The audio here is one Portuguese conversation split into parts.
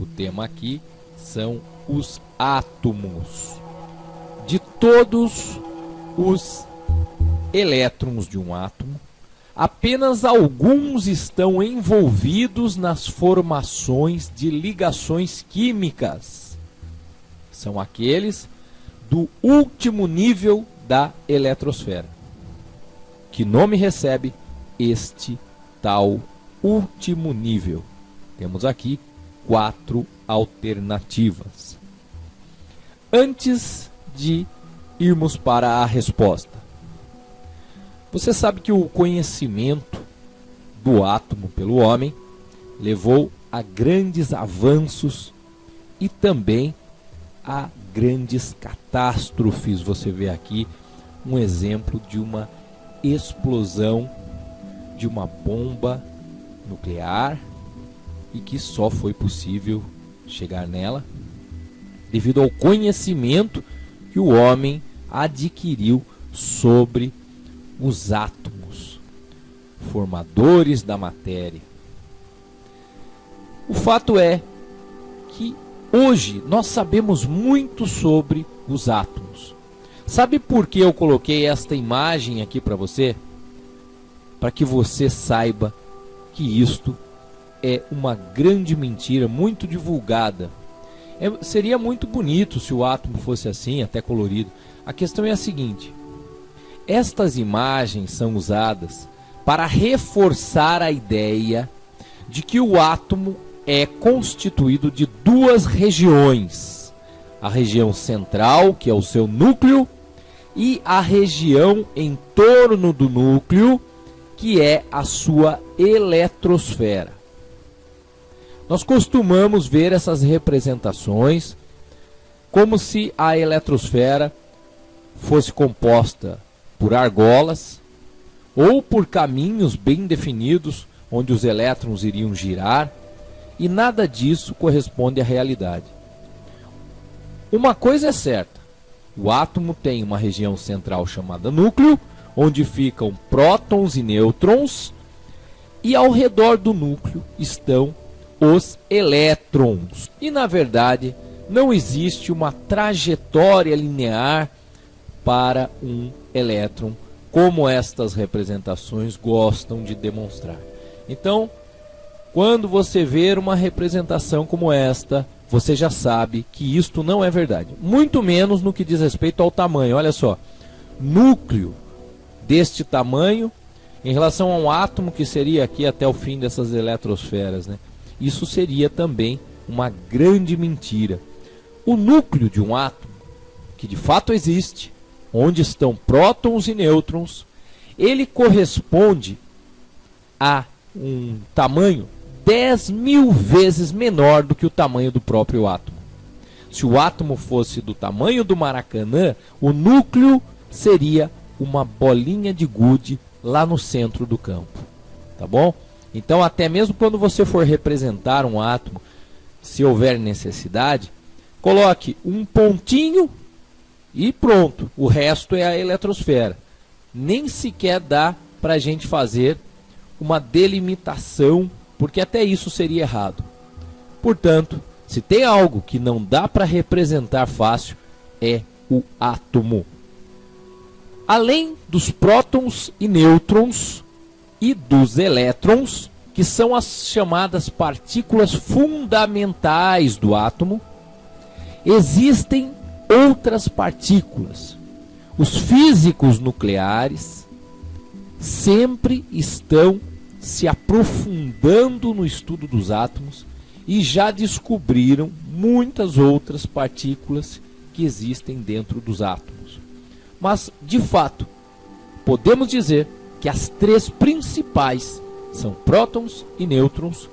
O tema aqui são os átomos. De todos os elétrons de um átomo, apenas alguns estão envolvidos nas formações de ligações químicas. São aqueles do último nível da eletrosfera. Que nome recebe este tal último nível? Temos aqui 4 alternativas. Antes de irmos para a resposta, você sabe que o conhecimento do átomo pelo homem levou a grandes avanços e também a grandes catástrofes. Você vê aqui um exemplo de uma explosão de uma bomba nuclear e que só foi possível chegar nela devido ao conhecimento que o homem adquiriu sobre os átomos, formadores da matéria. O fato é que hoje nós sabemos muito sobre os átomos. Sabe por que eu coloquei esta imagem aqui para você? Para que você saiba que isto é uma grande mentira, muito divulgada. Seria muito bonito se o átomo fosse assim, até colorido. A questão é a seguinte: estas imagens são usadas para reforçar a ideia de que o átomo é constituído de 2 regiões. A região central, que é o seu núcleo, e a região em torno do núcleo, que é a sua eletrosfera. Nós costumamos ver essas representações como se a eletrosfera fosse composta por argolas ou por caminhos bem definidos onde os elétrons iriam girar, e nada disso corresponde à realidade. Uma coisa é certa: o átomo tem uma região central chamada núcleo, onde ficam prótons e nêutrons, e ao redor do núcleo estão os elétrons. E na verdade não existe uma trajetória linear para um elétron, como estas representações gostam de demonstrar. Então, quando você ver uma representação como esta, você já sabe que isto não é verdade. Muito menos no que diz respeito ao tamanho. Olha só, núcleo deste tamanho em relação a um átomo que seria aqui até o fim dessas eletrosferas, né? Isso seria também uma grande mentira. O núcleo de um átomo, que de fato existe, onde estão prótons e nêutrons, ele corresponde a um tamanho 10.000 vezes menor do que o tamanho do próprio átomo. Se o átomo fosse do tamanho do Maracanã, o núcleo seria uma bolinha de gude lá no centro do campo. Tá bom? Então, até mesmo quando você for representar um átomo, se houver necessidade, coloque um pontinho e pronto. O resto é a eletrosfera. Nem sequer dá para a gente fazer uma delimitação, porque até isso seria errado. Portanto, se tem algo que não dá para representar fácil, é o átomo. Além dos prótons e nêutrons e dos elétrons, que são as chamadas partículas fundamentais do átomo, existem outras partículas. Os físicos nucleares sempre estão se aprofundando no estudo dos átomos e já descobriram muitas outras partículas que existem dentro dos átomos. Mas, de fato, podemos dizer que as 3 principais são prótons e nêutrons,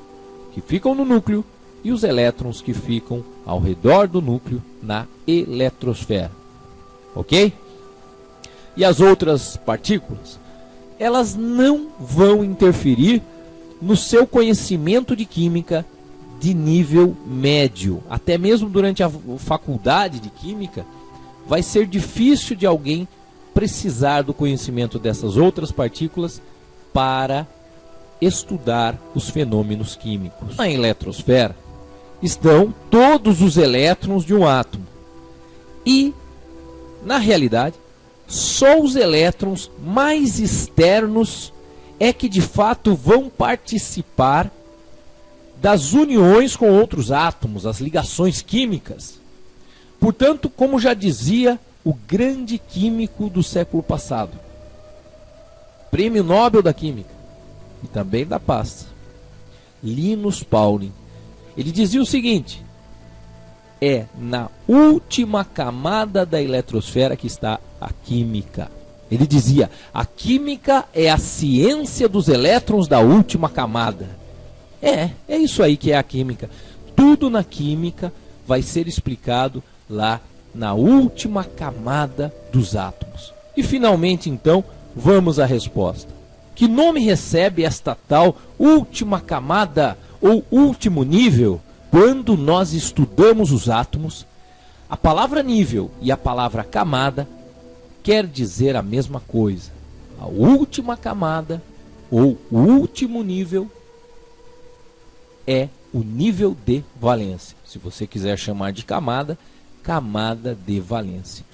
que ficam no núcleo, e os elétrons, que ficam ao redor do núcleo na eletrosfera. Ok? E as outras partículas, elas não vão interferir no seu conhecimento de química de nível médio. Até mesmo durante a faculdade de química, vai ser difícil de alguém precisar do conhecimento dessas outras partículas para estudar os fenômenos químicos. Na eletrosfera estão todos os elétrons de um átomo. E, na realidade, só os elétrons mais externos é que de fato vão participar das uniões com outros átomos, as ligações químicas. Portanto, como já dizia o grande químico do século passado, Prêmio Nobel da Química e também da Paz, Linus Pauling, ele dizia o seguinte: é na última camada da eletrosfera que está a química. Ele dizia: a química é a ciência dos elétrons da última camada. É isso aí que é a química. Tudo na química vai ser explicado lá na última camada dos átomos. E finalmente, então, vamos à resposta. Que nome recebe esta tal última camada ou último nível? Quando nós estudamos os átomos, a palavra nível e a palavra camada quer dizer a mesma coisa. A última camada ou o último nível é o nível de valência. Se você quiser chamar de camada, camada de valência.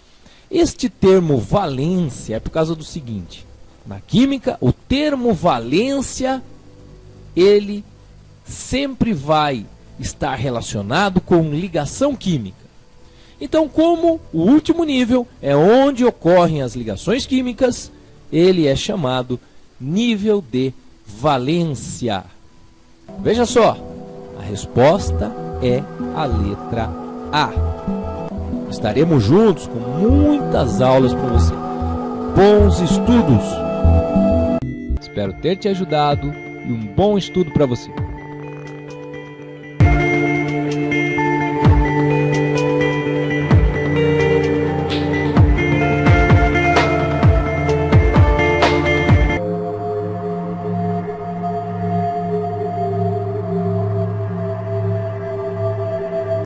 Este termo valência é por causa do seguinte: na química, o termo valência, ele sempre vai estar relacionado com ligação química. Então, como o último nível é onde ocorrem as ligações químicas, ele é chamado nível de valência. Veja só, a resposta é a letra A. Estaremos juntos com muitas aulas para você. Bons estudos! Espero ter te ajudado e um bom estudo para você.